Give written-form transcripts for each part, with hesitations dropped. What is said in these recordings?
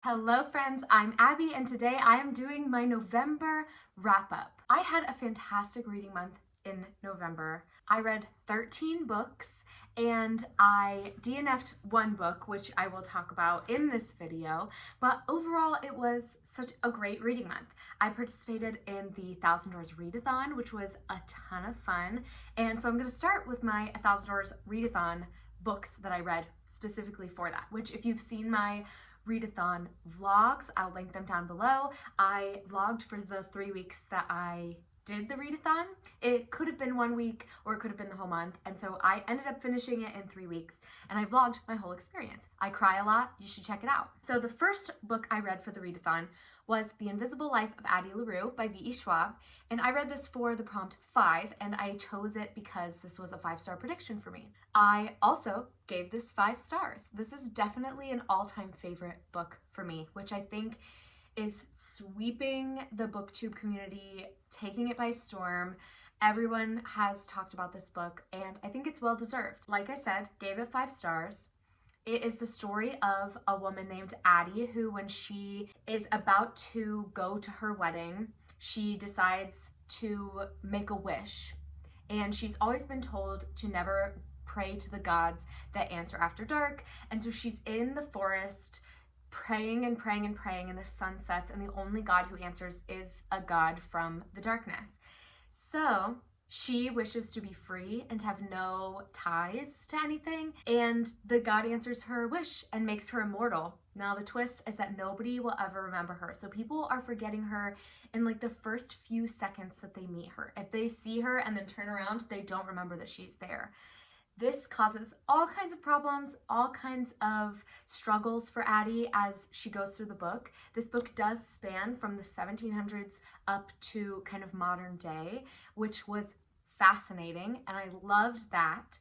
Hello friends, I'm Abby and today I am doing my November wrap-up. I had a fantastic reading month in November. I read 13 books and I DNF'd one book, which I will talk about in this video, but overall it was such a great reading month. I participated in the 1,000 Doors Readathon, which was a ton of fun, and so I'm going to start with my 1,000 Doors Readathon books that I read specifically for that, which if you've seen my readathon vlogs, I'll link them down below. I vlogged for the 3 weeks that I did the readathon. It could have been 1 week or it could have been the whole month, and so I ended up finishing it in 3 weeks, and I vlogged my whole experience. I cry a lot, you should check it out. So the first book I read for the readathon was The Invisible Life of Addie Larue by V.E. Schwab, and I read this for the prompt 5, and I chose it because this was a 5-star prediction for me. I also gave this 5 stars. This is definitely an all-time favorite book for me, which I think is sweeping the booktube community, taking it by storm. Everyone has talked about this book, and I think it's well deserved. Like I said, gave it 5 stars. It is the story of a woman named Addie who, when she is about to go to her wedding, she decides to make a wish. And she's always been told to never pray to the gods that answer after dark. And so she's in the forest praying and praying and praying, and the sun sets, and the only god who answers is a god from the darkness. So she wishes to be free and to have no ties to anything, and the god answers her wish and makes her immortal. Now the twist is that nobody will ever remember her, so people are forgetting her in like the first few seconds that they meet her. If they see her and then turn around, they don't remember that she's there. This causes all kinds of problems, all kinds of struggles for Addie as she goes through the book. This book does span from the 1700s up to kind of modern day, which was fascinating, and I loved that.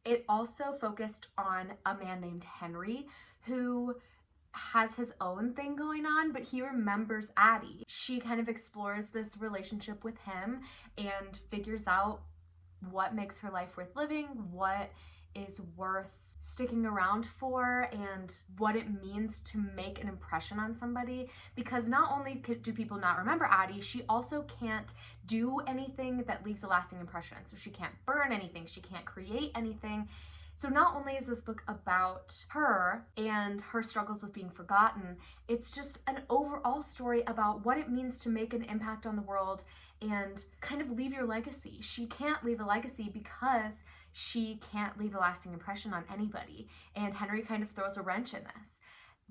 It also focused on a man named Henry who has his own thing going on, but he remembers Addie. She kind of explores this relationship with him and figures out what makes her life worth living, what is worth sticking around for, and what it means to make an impression on somebody. Because not only do people not remember Addie, she also can't do anything that leaves a lasting impression. So she can't burn anything, she can't create anything. So not only is this book about her and her struggles with being forgotten, it's just an overall story about what it means to make an impact on the world and kind of leave your legacy. She can't leave a legacy because she can't leave a lasting impression on anybody, and Henry kind of throws a wrench in this.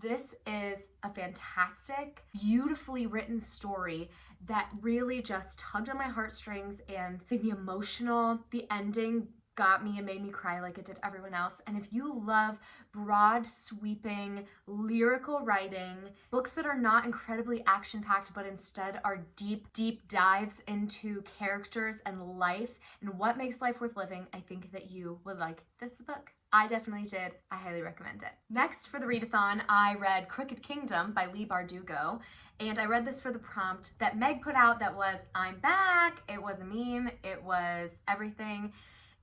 This is a fantastic, beautifully written story that really just tugged on my heartstrings and made me emotional. The ending got me and made me cry like it did everyone else. And if you love broad, sweeping, lyrical writing, books that are not incredibly action-packed, but instead are deep, deep dives into characters and life and what makes life worth living, I think that you would like this book. I definitely did. I highly recommend it. Next, for the readathon, I read Wicker Kingdom by Leigh Bardugo, and I read this for the prompt that Meg put out that was, "I'm back." It was a meme. It was everything.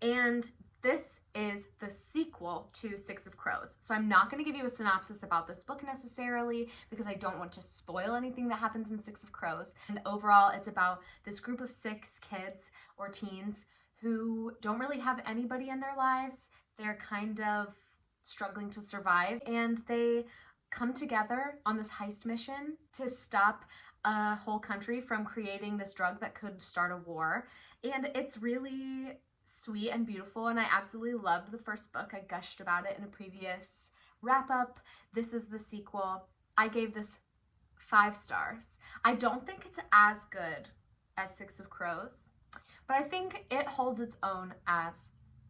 And this is the sequel to Six of Crows. So I'm not going to give you a synopsis about this book necessarily because I don't want to spoil anything that happens in Six of Crows. And overall, it's about this group of 6 kids or teens who don't really have anybody in their lives. They're kind of struggling to survive, and they come together on this heist mission to stop a whole country from creating this drug that could start a war. And it's really sweet and beautiful, and I absolutely loved the first book. I gushed about it in a previous wrap-up. This is the sequel. I gave this 5 stars. I don't think it's as good as Six of Crows, but I think it holds its own as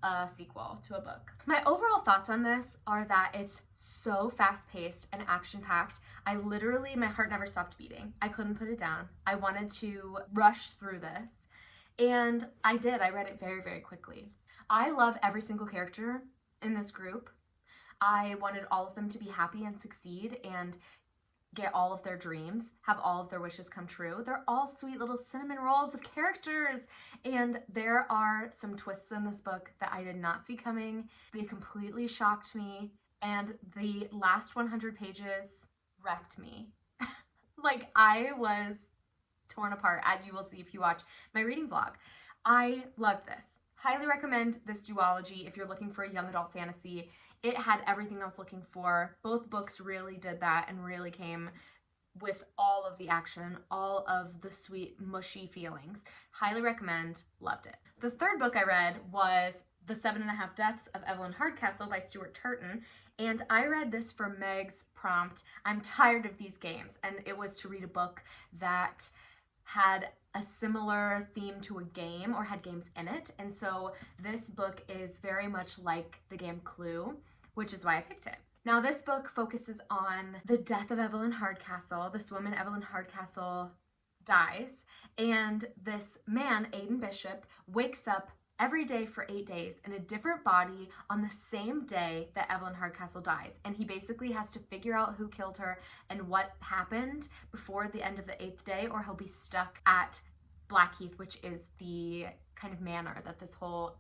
a sequel to a book. My overall thoughts on this are that it's so fast-paced and action-packed. My heart never stopped beating. I couldn't put it down. I wanted to rush through this. And I did. I read it very, very quickly. I love every single character in this group. I wanted all of them to be happy and succeed and get all of their dreams, have all of their wishes come true. They're all sweet little cinnamon rolls of characters. And there are some twists in this book that I did not see coming. They completely shocked me. And the last 100 pages wrecked me. Like, I was torn apart, as you will see if you watch my reading vlog. I loved this. Highly recommend this duology if you're looking for a young adult fantasy. It had everything I was looking for. Both books really did that and really came with all of the action, all of the sweet, mushy feelings. Highly recommend. Loved it. The third book I read was The 7.5 Deaths of Evelyn Hardcastle by Stuart Turton, and I read this for Meg's prompt. I'm tired of these games, and it was to read a book that had a similar theme to a game or had games in it, and so this book is very much like the game Clue, which is why I picked it. Now, this book focuses on the death of Evelyn Hardcastle. This woman, Evelyn Hardcastle, dies, and this man, Aidan Bishop, wakes up every day for 8 days in a different body on the same day that Evelyn Hardcastle dies. And he basically has to figure out who killed her and what happened before the end of the 8th day, or he'll be stuck at Blackheath, which is the kind of manor that this whole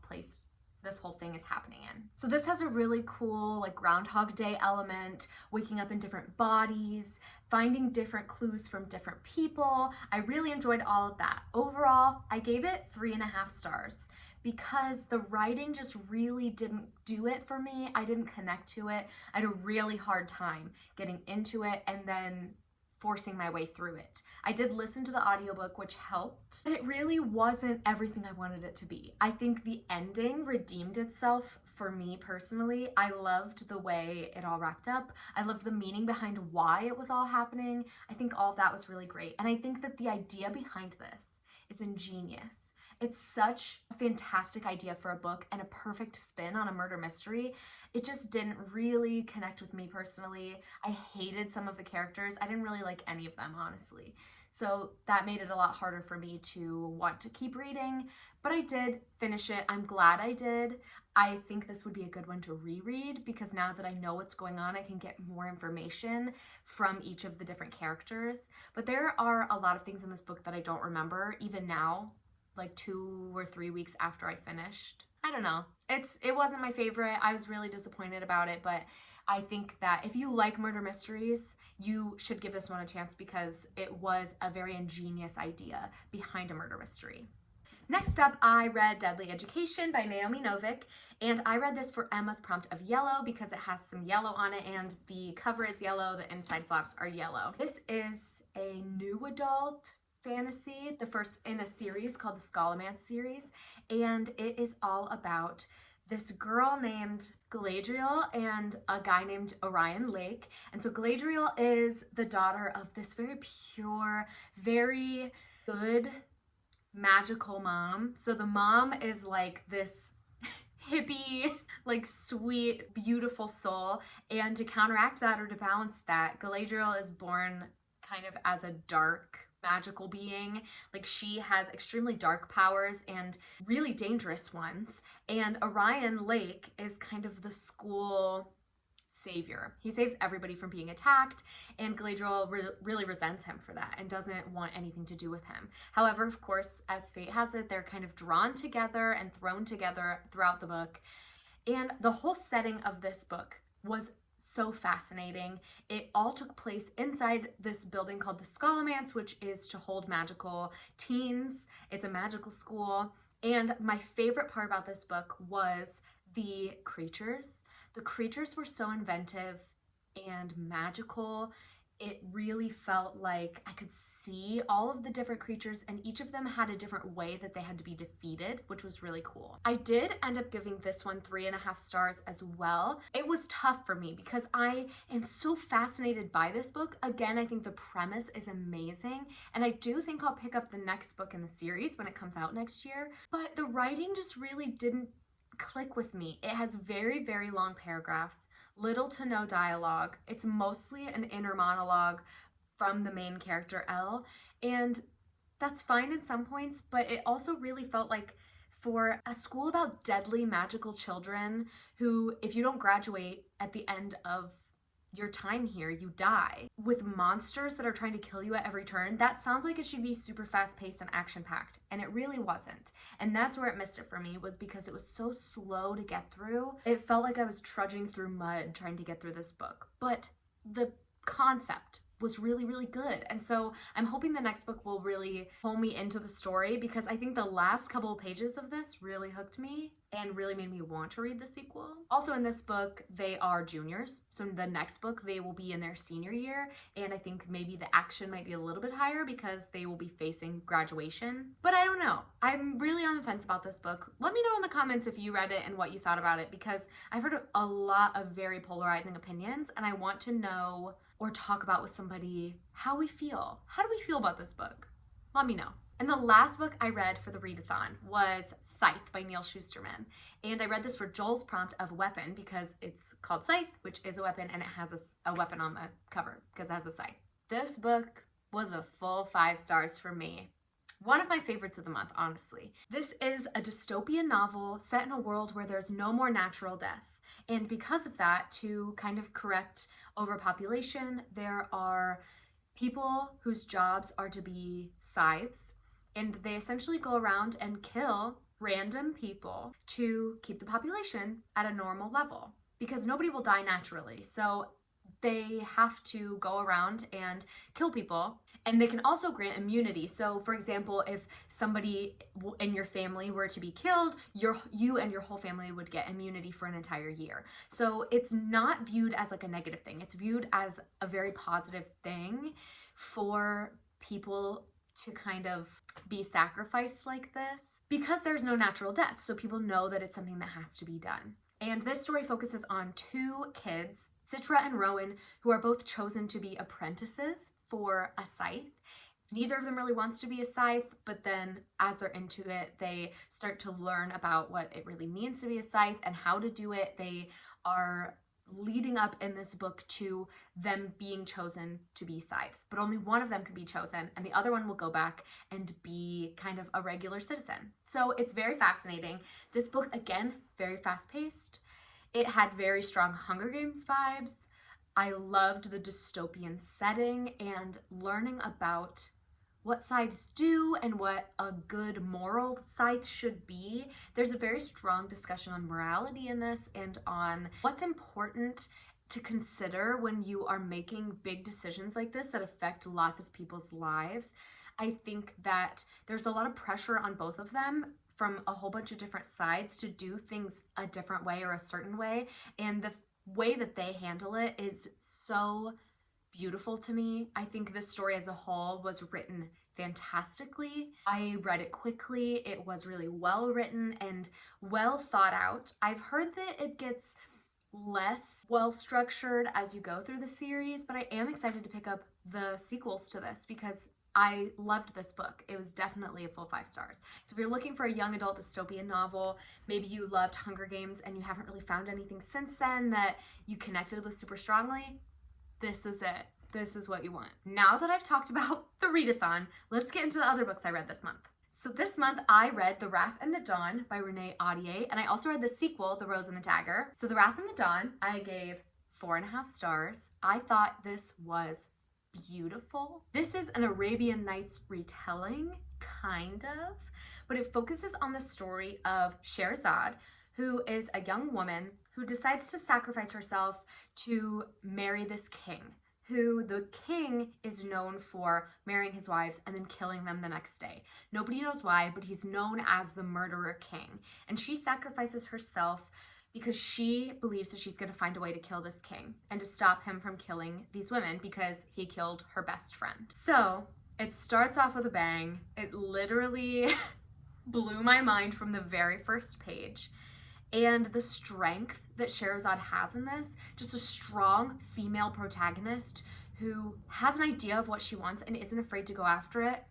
thing is happening in. So this has a really cool like Groundhog Day element, waking up in different bodies, finding different clues from different people. I really enjoyed all of that. Overall, I gave it 3.5 stars because the writing just really didn't do it for me. I didn't connect to it. I had a really hard time getting into it and then forcing my way through it. I did listen to the audiobook, which helped. It really wasn't everything I wanted it to be. I think the ending redeemed itself for me personally. I loved the way it all wrapped up. I loved the meaning behind why it was all happening. I think all of that was really great. And I think that the idea behind this is ingenious. It's such a fantastic idea for a book and a perfect spin on a murder mystery. It just didn't really connect with me personally. I hated some of the characters. I didn't really like any of them, honestly. So that made it a lot harder for me to want to keep reading, but I did finish it. I'm glad I did. I think this would be a good one to reread because now that I know what's going on, I can get more information from each of the different characters. But there are a lot of things in this book that I don't remember, even now, like 2 or 3 weeks after I finished. I don't know. It wasn't my favorite. I was really disappointed about it, but I think that if you like murder mysteries, you should give this one a chance because it was a very ingenious idea behind a murder mystery. Next up, I read Deadly Education by Naomi Novik, and I read this for Emma's prompt of yellow because it has some yellow on it and the cover is yellow, the inside flaps are yellow. This is a new adult fantasy, the first in a series called the Scholomance series, and it is all about this girl named Galadriel and a guy named Orion Lake. And so Galadriel is the daughter of this very pure, very good, magical mom. So the mom is like this hippie, like sweet, beautiful soul. And to counteract that or to balance that, Galadriel is born kind of as a dark, magical being. Like she has extremely dark powers and really dangerous ones. And Orion Lake is kind of the school savior. He saves everybody from being attacked, and Galadriel really resents him for that and doesn't want anything to do with him. However, of course, as fate has it, they're kind of drawn together and thrown together throughout the book. And the whole setting of this book was so fascinating. It all took place inside this building called the Scholomance, which is to hold magical teens. It's a magical school. And my favorite part about this book was the creatures. The creatures were so inventive and magical. It really felt like I could see all of the different creatures, and each of them had a different way that they had to be defeated, which was really cool. I did end up giving this one 3.5 stars as well. It was tough for me because I am so fascinated by this book. Again, I think the premise is amazing, and I do think I'll pick up the next book in the series when it comes out next year, but the writing just really didn't click with me. It has very, very long paragraphs, little to no dialogue. It's mostly an inner monologue from the main character, Elle, and that's fine in some points, but it also really felt like for a school about deadly magical children who, if you don't graduate at the end of your time here, you die, with monsters that are trying to kill you at every turn, that sounds like it should be super fast-paced and action-packed, and it really wasn't. And that's where it missed it for me, was because it was so slow to get through. It felt like I was trudging through mud trying to get through this book. But the concept was really, really good. And so I'm hoping the next book will really pull me into the story, because I think the last couple of pages of this really hooked me and really made me want to read the sequel. Also in this book, they are juniors. So in the next book, they will be in their senior year. And I think maybe the action might be a little bit higher because they will be facing graduation. But I don't know. I'm really on the fence about this book. Let me know in the comments if you read it and what you thought about it, because I've heard a lot of very polarizing opinions, and I want to know or talk about with somebody how we feel. How do we feel about this book? Let me know. And the last book I read for the readathon was Scythe by Neil Shusterman. And I read this for Joel's prompt of weapon, because it's called Scythe, which is a weapon, and it has a weapon on the cover because it has a scythe. This book was a full 5 stars for me. One of my favorites of the month, honestly. This is a dystopian novel set in a world where there's no more natural death. And because of that, to kind of correct overpopulation, there are people whose jobs are to be scythes, and they essentially go around and kill random people to keep the population at a normal level, because nobody will die naturally. So they have to go around and kill people, and they can also grant immunity. So for example, if somebody in your family were to be killed, you and your whole family would get immunity for an entire year. So it's not viewed as like a negative thing. It's viewed as a very positive thing for people to kind of be sacrificed like this, because there's no natural death. So people know that it's something that has to be done. And this story focuses on 2 kids, Citra and Rowan, who are both chosen to be apprentices for a scythe. Neither of them really wants to be a scythe, but then as they're into it, they start to learn about what it really means to be a scythe and how to do it. They are leading up in this book to them being chosen to be scythes, but only one of them can be chosen, and the other one will go back and be kind of a regular citizen. So it's very fascinating. This book, again, very fast-paced. It had very strong Hunger Games vibes. I loved the dystopian setting and learning about what scythes do and what a good moral scythe should be. There's a very strong discussion on morality in this and on what's important to consider when you are making big decisions like this that affect lots of people's lives. I think that there's a lot of pressure on both of them from a whole bunch of different sides to do things a different way or a certain way, and the way that they handle it is so beautiful to me. I think this story as a whole was written fantastically. I read it quickly. It was really well written and well thought out. I've heard that it gets less well structured as you go through the series, but I am excited to pick up the sequels to this because I loved this book. It was definitely a full 5 stars. So if you're looking for a young adult dystopian novel, maybe you loved Hunger Games and you haven't really found anything since then that you connected with super strongly, this is it. This is what you want. Now that I've talked about the readathon, let's get into the other books I read this month. So this month I read The Wrath and the Dawn by Renee Ahdieh, and I also read the sequel, The Rose and the Dagger. So The Wrath and the Dawn, I gave 4.5 stars. I thought this was beautiful. This is an Arabian Nights retelling, kind of, but it focuses on the story of Scheherazade, who is a young woman who decides to sacrifice herself to marry this king, who the king is known for marrying his wives and then killing them the next day. Nobody knows why, but he's known as the murderer king. And she sacrifices herself because she believes that she's going to find a way to kill this king and to stop him from killing these women because he killed her best friend. So it starts off with a bang. It literally blew my mind from the very first page. And the strength that Scheherazade has in this, just a strong female protagonist who has an idea of what she wants and isn't afraid to go after it.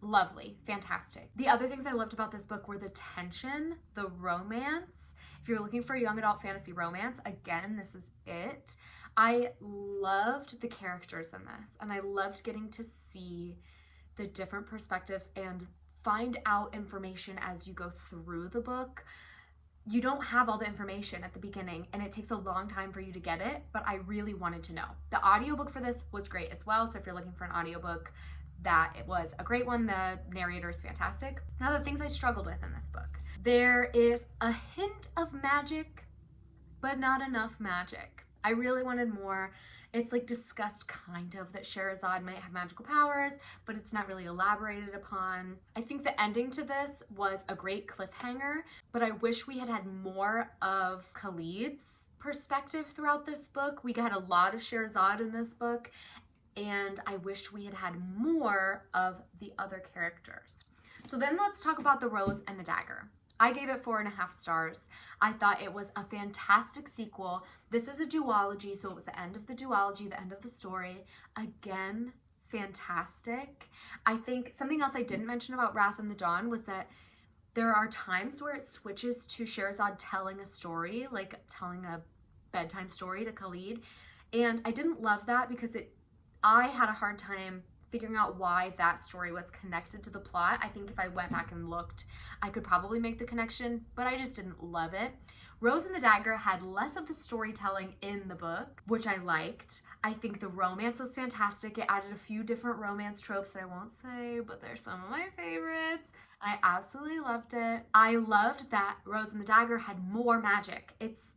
Lovely, fantastic. The other things I loved about this book were the tension, the romance. If you're looking for a young adult fantasy romance, again, this is it. I loved the characters in this, and I loved getting to see the different perspectives and find out information as you go through the book. You don't have all the information at the beginning, and it takes a long time for you to get it, but I really wanted to know. The audiobook for this was great as well, so if you're looking for an audiobook, that it was a great one. The narrator is fantastic. Now, the things I struggled with in this book. There is a hint of magic, but not enough magic. I really wanted more. It's like discussed kind of that Scheherazade might have magical powers, but it's not really elaborated upon. I think the ending to this was a great cliffhanger, but I wish we had had more of Khalid's perspective throughout this book. We got a lot of Scheherazade in this book, and I wish we had had more of the other characters. So then let's talk about The Rose and the Dagger. I gave it 4.5 stars. I thought it was a fantastic sequel. This is a duology, so it was the end of the duology, the end of the story. Again, fantastic. I think something else I didn't mention about Wrath in the Dawn was that there are times where it switches to Scheherazade telling a story, like telling a bedtime story to Khalid. And I didn't love that because I had a hard time figuring out why that story was connected to the plot. I think if I went back and looked, I could probably make the connection, but I just didn't love it. Rose and the Dagger had less of the storytelling in the book, which I liked. I think the romance was fantastic. It added a few different romance tropes that I won't say, but they're some of my favorites. I absolutely loved it. I loved that Rose and the Dagger had more magic. It's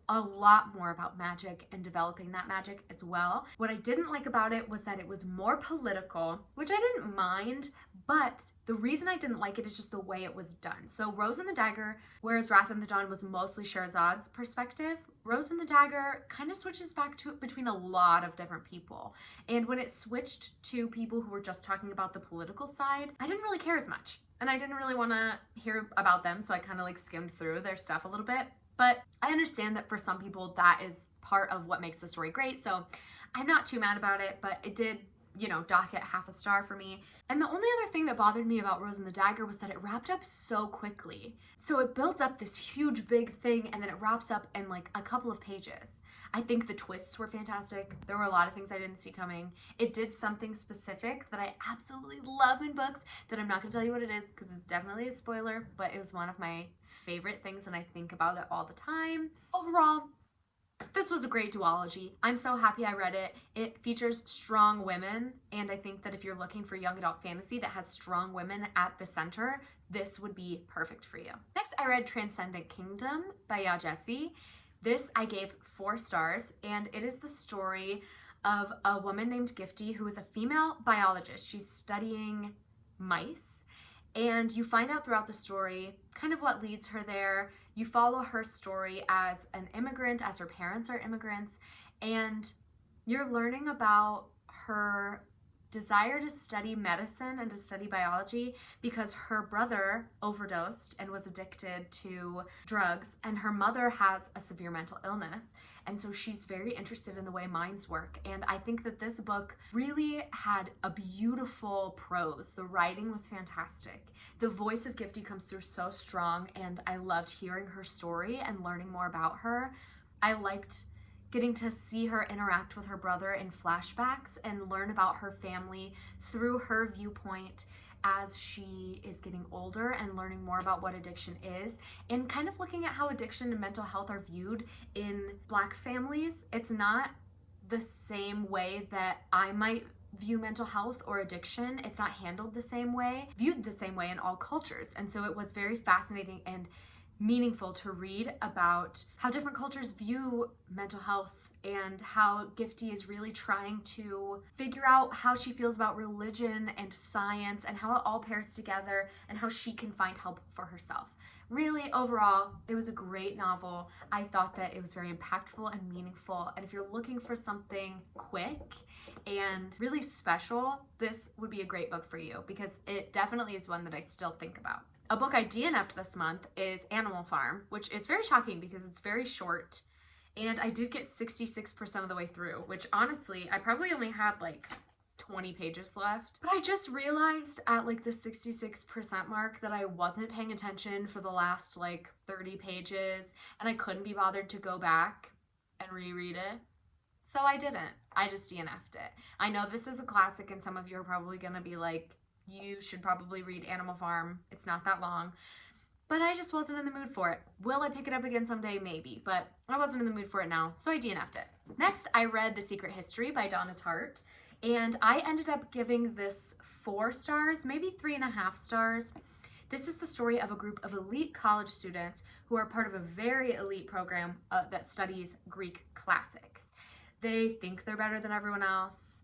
a lot more about magic and developing that magic as well. What I didn't like about it was that it was more political, which I didn't mind, but the reason I didn't like it is just the way it was done. So Rose and the Dagger, whereas Wrath in the Dawn was mostly Shahrazad's perspective, Rose and the Dagger kind of switches back to between a lot of different people. And when it switched to people who were just talking about the political side, I didn't really care as much. And I didn't really want to hear about them, so I kind of like skimmed through their stuff a little bit. But I understand that for some people that is part of what makes the story great, so I'm not too mad about it, but it did, dock it 0.5 star for me. And the only other thing that bothered me about Rose and the Dagger was that it wrapped up so quickly. So it builds up this huge big thing and then it wraps up in like a couple of pages. I think the twists were fantastic. There were a lot of things I didn't see coming. It did something specific that I absolutely love in books that I'm not going to tell you what it is because it's definitely a spoiler, but it was one of my favorite things and I think about it all the time. Overall, this was a great duology. I'm so happy I read it. It features strong women, and I think that if you're looking for young adult fantasy that has strong women at the center, this would be perfect for you. Next, I read Transcendent Kingdom by Ya Jessie. This I gave 4 stars, and it is the story of a woman named Gifty who is a female biologist. She's studying mice, and you find out throughout the story kind of what leads her there. You follow her story as an immigrant, as her parents are immigrants, and you're learning about her desire to study medicine and to study biology because her brother overdosed and was addicted to drugs, and her mother has a severe mental illness. And so she's very interested in the way minds work. And I think that this book really had a beautiful prose. The writing was fantastic. The voice of Gifty comes through so strong, and I loved hearing her story and learning more about her. I liked getting to see her interact with her brother in flashbacks and learn about her family through her viewpoint as she is getting older and learning more about what addiction is, and kind of looking at how addiction and mental health are viewed in Black families. It's not the same way that I might view mental health or addiction. It's not handled the same way, viewed the same way in all cultures. And so it was very fascinating and meaningful to read about how different cultures view mental health and how Gifty is really trying to figure out how she feels about religion and science and how it all pairs together and how she can find help for herself. Really, overall, it was a great novel. I thought that it was very impactful and meaningful, and if you're looking for something quick and really special, this would be a great book for you because it definitely is one that I still think about. A book I DNF'd this month is Animal Farm, which is very shocking because it's very short, and I did get 66% of the way through, which honestly, I probably only had like 20 pages left. But I just realized at like the 66% mark that I wasn't paying attention for the last like 30 pages, and I couldn't be bothered to go back and reread it. So I didn't. I just DNF'd it. I know this is a classic, and some of you are probably gonna be like, you should probably read Animal Farm. It's not that long. But I just wasn't in the mood for it. Will I pick it up again someday? Maybe. But I wasn't in the mood for it now, so I DNF'd it. Next, I read The Secret History by Donna Tartt, and I ended up giving this 4 stars, maybe 3.5 stars. This is the story of a group of elite college students who are part of a very elite program that studies Greek classics. They think they're better than everyone else.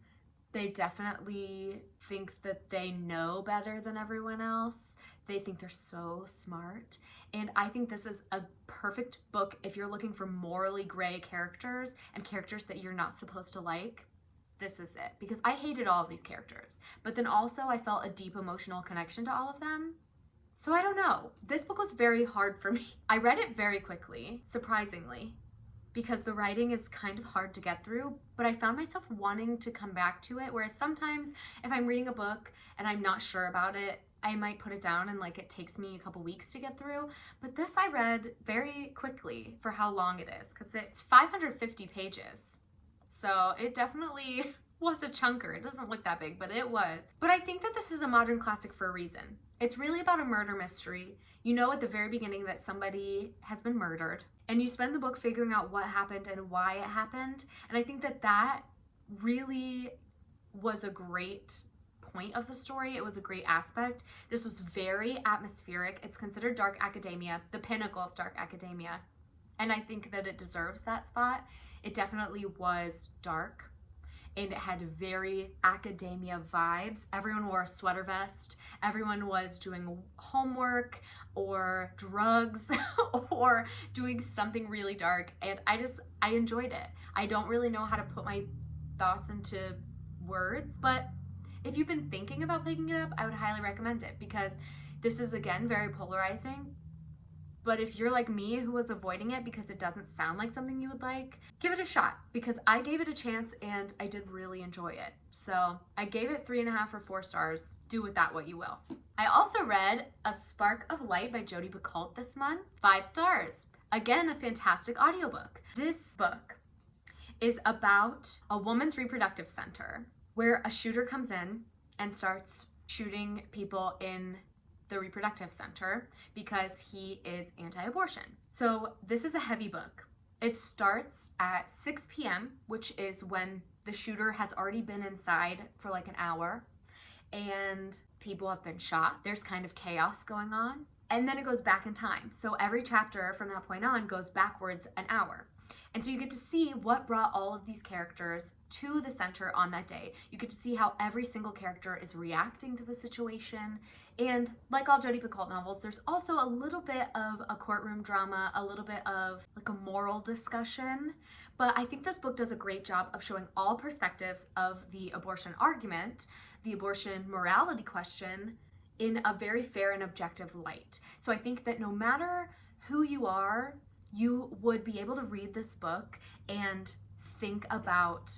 They definitely think that they know better than everyone else. They think they're so smart. And I think this is a perfect book if you're looking for morally gray characters and characters that you're not supposed to like. This is it. Because I hated all of these characters. But then also I felt a deep emotional connection to all of them. So I don't know. This book was very hard for me. I read it very quickly, surprisingly, because the writing is kind of hard to get through, but I found myself wanting to come back to it, whereas sometimes if I'm reading a book and I'm not sure about it, I might put it down and like it takes me a couple weeks to get through. But this I read very quickly for how long it is, because it's 550 pages. So it definitely was a chunker. It doesn't look that big, but it was. But I think that this is a modern classic for a reason. It's really about a murder mystery. You know at the very beginning that somebody has been murdered, and you spend the book figuring out what happened and why it happened. And I think that that really was a great point of the story. It was a great aspect. This was very atmospheric. It's considered dark academia, the pinnacle of dark academia. And I think that it deserves that spot. It definitely was dark, and it had very academia vibes. Everyone wore a sweater vest. Everyone was doing homework or drugs or doing something really dark. And I enjoyed it. I don't really know how to put my thoughts into words, but if you've been thinking about picking it up, I would highly recommend it, because this is, again, very polarizing. But if you're like me, who was avoiding it because it doesn't sound like something you would like, give it a shot, because I gave it a chance and I did really enjoy it. So I gave it 3.5 or 4 stars. Do with that what you will. I also read A Spark of Light by Jodi Picoult this month. 5 stars. Again, a fantastic audiobook. This book is about a woman's reproductive center where a shooter comes in and starts shooting people in the reproductive center because he is anti-abortion. So this is a heavy book. It starts at 6 p.m., which is when the shooter has already been inside for like an hour and people have been shot. There's kind of chaos going on. And then it goes back in time. So every chapter from that point on goes backwards an hour. And so you get to see what brought all of these characters to the center on that day. You get to see how every single character is reacting to the situation. And like all Jodi Picoult novels, there's also a little bit of a courtroom drama, a little bit of like a moral discussion. But I think this book does a great job of showing all perspectives of the abortion argument, the abortion morality question, in a very fair and objective light. So I think that no matter who you are, you would be able to read this book and think about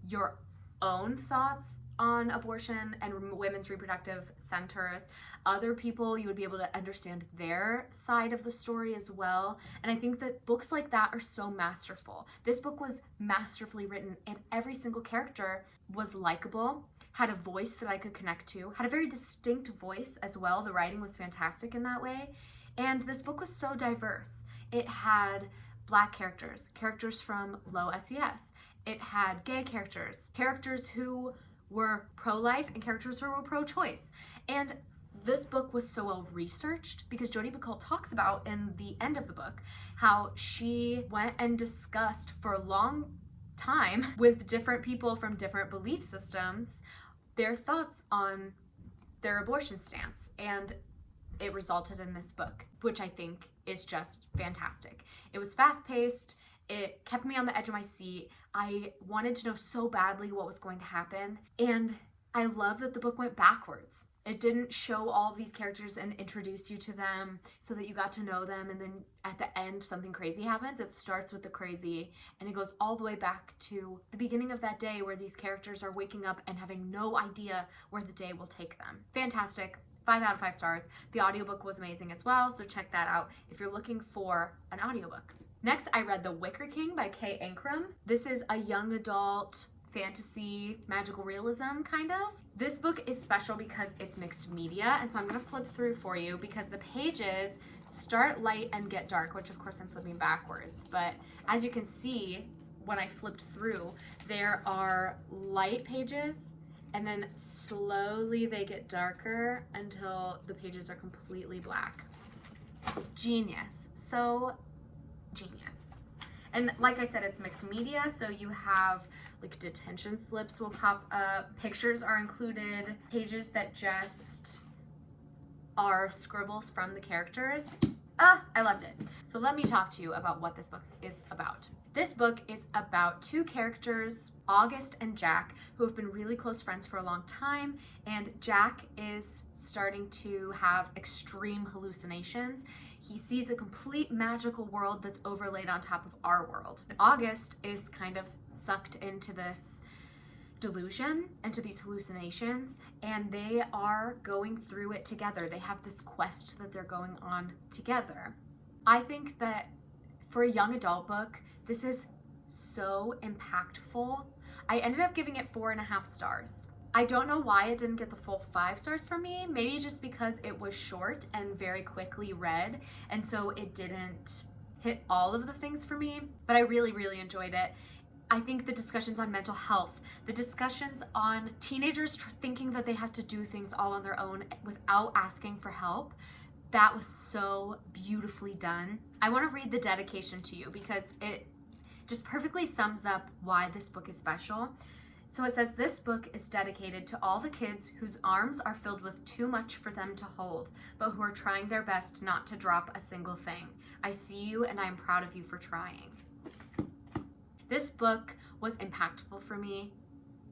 your own thoughts on abortion and women's reproductive centers. Other people, you would be able to understand their side of the story as well. And I think that books like that are so masterful. This book was masterfully written, and every single character was likable, had a voice that I could connect to, had a very distinct voice as well. The writing was fantastic in that way. And this book was so diverse. It had Black characters, characters from low SES. It had gay characters, characters who were pro-life and characters who were pro-choice. And this book was so well researched because Jodi Picoult talks about in the end of the book how she went and discussed for a long time with different people from different belief systems their thoughts on their abortion stance. And it resulted in this book, which I think is just fantastic. It was fast-paced. It kept me on the edge of my seat. I wanted to know so badly what was going to happen. And I love that the book went backwards. It didn't show all of these characters and introduce you to them so that you got to know them, and then at the end something crazy happens. It starts with the crazy and it goes all the way back to the beginning of that day where these characters are waking up and having no idea where the day will take them. Fantastic. 5 out of 5 stars. The audiobook was amazing as well, so check that out if you're looking for an audiobook. Next, I read The Wicker King by Kay Ankrum. This is a young adult fantasy, magical realism, kind of. This book is special because it's mixed media, and so I'm going to flip through for you because the pages start light and get dark, which of course I'm flipping backwards. But as you can see, when I flipped through, there are light pages, and then slowly they get darker until the pages are completely black. Genius. So genius. And like I said, it's mixed media, so you have like detention slips will pop up, pictures are included, pages that just are scribbles from the characters. I loved it. So let me talk to you about what this book is about. This book is about two characters, August and Jack, who have been really close friends for a long time, and Jack is starting to have extreme hallucinations. He sees a complete magical world that's overlaid on top of our world. August is kind of sucked into this delusion, into these hallucinations, and they are going through it together. They have this quest that they're going on together. I think that for a young adult book, this is so impactful. I ended up giving it 4.5 stars. I don't know why it didn't get the full 5 stars for me. Maybe just because it was short and very quickly read, and so it didn't hit all of the things for me, but I really, really enjoyed it. I think the discussions on mental health, the discussions on teenagers thinking that they have to do things all on their own without asking for help, that was so beautifully done. I want to read the dedication to you because it just perfectly sums up why this book is special. So it says, this book is dedicated to all the kids whose arms are filled with too much for them to hold, but who are trying their best not to drop a single thing. I see you and I am proud of you for trying. This book was impactful for me.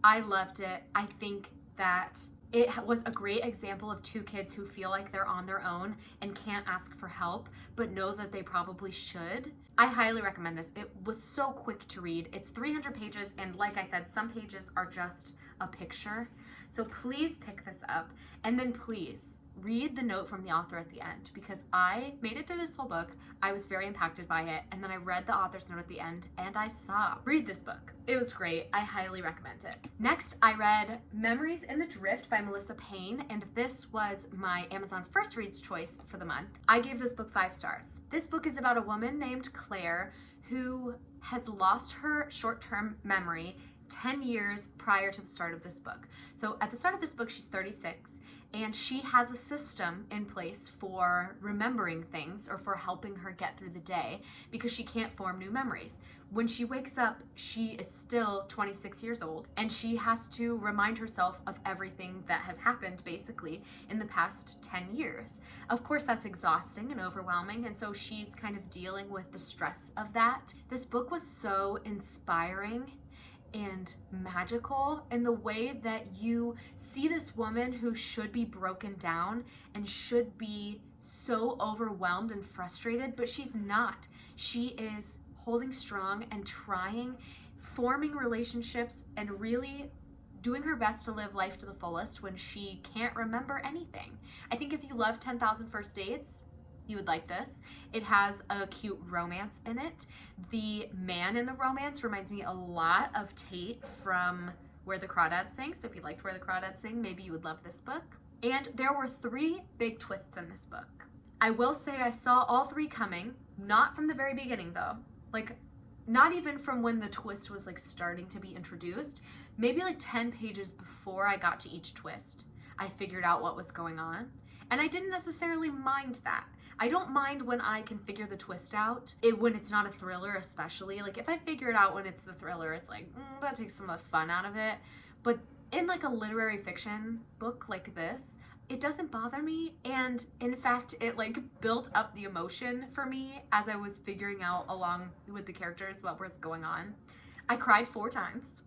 I loved it. I think that it was a great example of two kids who feel like they're on their own and can't ask for help, but know that they probably should. I highly recommend this. It was so quick to read. It's 300 pages, and like I said, some pages are just a picture. So please pick this up, and then please read the note from the author at the end, because I made it through this whole book. I was very impacted by it, and then I read the author's note at the end, and I sobbed. Read this book. It was great. I highly recommend it. Next, I read Memories in the Drift by Melissa Payne, and this was my Amazon First Reads choice for the month. I gave this book 5 stars. This book is about a woman named Claire who has lost her short-term memory 10 years prior to the start of this book. So at the start of this book, she's 36. And she has a system in place for remembering things or for helping her get through the day because she can't form new memories. When she wakes up, she is still 26 years old and she has to remind herself of everything that has happened basically in the past 10 years. Of course, that's exhausting and overwhelming, and so she's kind of dealing with the stress of that. This book was so inspiring and magical in the way that you see this woman who should be broken down and should be so overwhelmed and frustrated, but she's not. She is holding strong and trying, forming relationships, and really doing her best to live life to the fullest when she can't remember anything. I think if you love 10,000 First Dates, you would like this. It has a cute romance in it. The man in the romance reminds me a lot of Tate from Where the Crawdads Sing. So if you liked Where the Crawdads Sing, maybe you would love this book. And there were 3 big twists in this book. I will say I saw all 3 coming, not from the very beginning though. Like, not even from when the twist was like starting to be introduced. Maybe like 10 pages before I got to each twist, I figured out what was going on. And I didn't necessarily mind that. I don't mind when I can figure the twist out, when it's not a thriller especially. Like if I figure it out when it's the thriller, it's like, that takes some of the fun out of it. But in like a literary fiction book like this, it doesn't bother me. And in fact, it like built up the emotion for me as I was figuring out along with the characters what was going on. I cried 4 times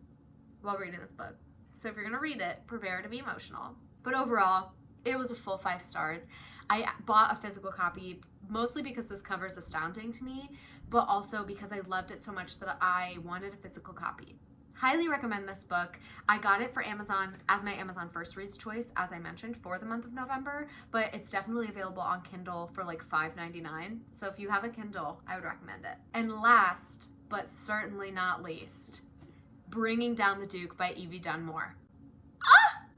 while reading this book. So if you're gonna read it, prepare to be emotional. But overall, it was a full 5 stars. I bought a physical copy mostly because this cover is astounding to me, but also because I loved it so much that I wanted a physical copy. Highly recommend this book. I got it for Amazon as my Amazon First Reads choice, as I mentioned, for the month of November, but it's definitely available on Kindle for like $5.99. So if you have a Kindle, I would recommend it. And last, but certainly not least, Bringing Down the Duke by Evie Dunmore.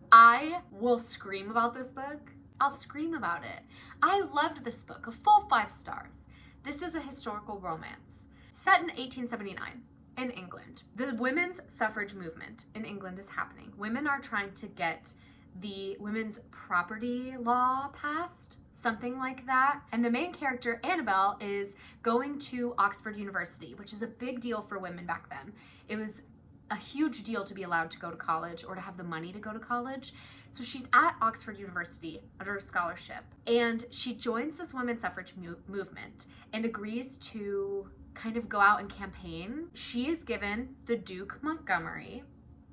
I will scream about this book. I'll scream about it. I loved this book, a full 5 stars. This is a historical romance set in 1879 in England. The women's suffrage movement in England is happening. Women are trying to get the women's property law passed, something like that. And the main character, Annabelle, is going to Oxford University, which is a big deal for women back then. It was a huge deal to be allowed to go to college or to have the money to go to college. So she's at Oxford University under a scholarship, and she joins this women's suffrage movement and agrees to kind of go out and campaign. She is given the Duke Montgomery,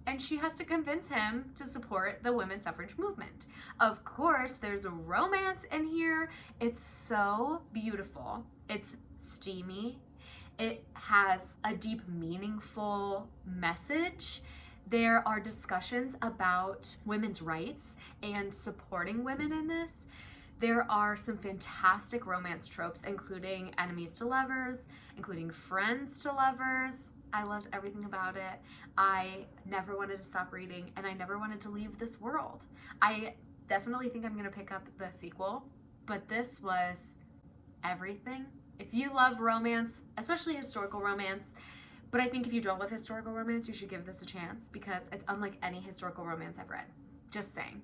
and she has to convince him to support the women's suffrage movement. Of course, there's a romance in here. It's so beautiful. It's steamy. It has a deep, meaningful message. There are discussions about women's rights and supporting women in this. There are some fantastic romance tropes, including enemies to lovers, including friends to lovers. I loved everything about it. I never wanted to stop reading, and I never wanted to leave this world. I definitely think I'm going to pick up the sequel, but this was everything. If you love romance, especially historical romance, but I think if you don't love historical romance, you should give this a chance because it's unlike any historical romance I've read. Just saying.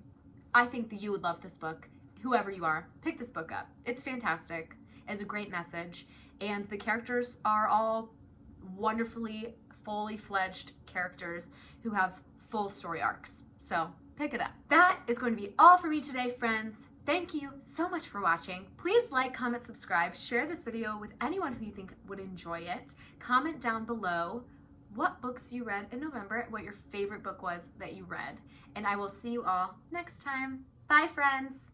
I think that you would love this book. Whoever you are, pick this book up. It's fantastic. It's a great message, and the characters are all wonderfully, fully fledged characters who have full story arcs. So pick it up. That is going to be all for me today, friends. Thank you so much for watching. Please like, comment, subscribe, share this video with anyone who you think would enjoy it. Comment down below what books you read in November, what your favorite book was that you read, and I will see you all next time. Bye, friends.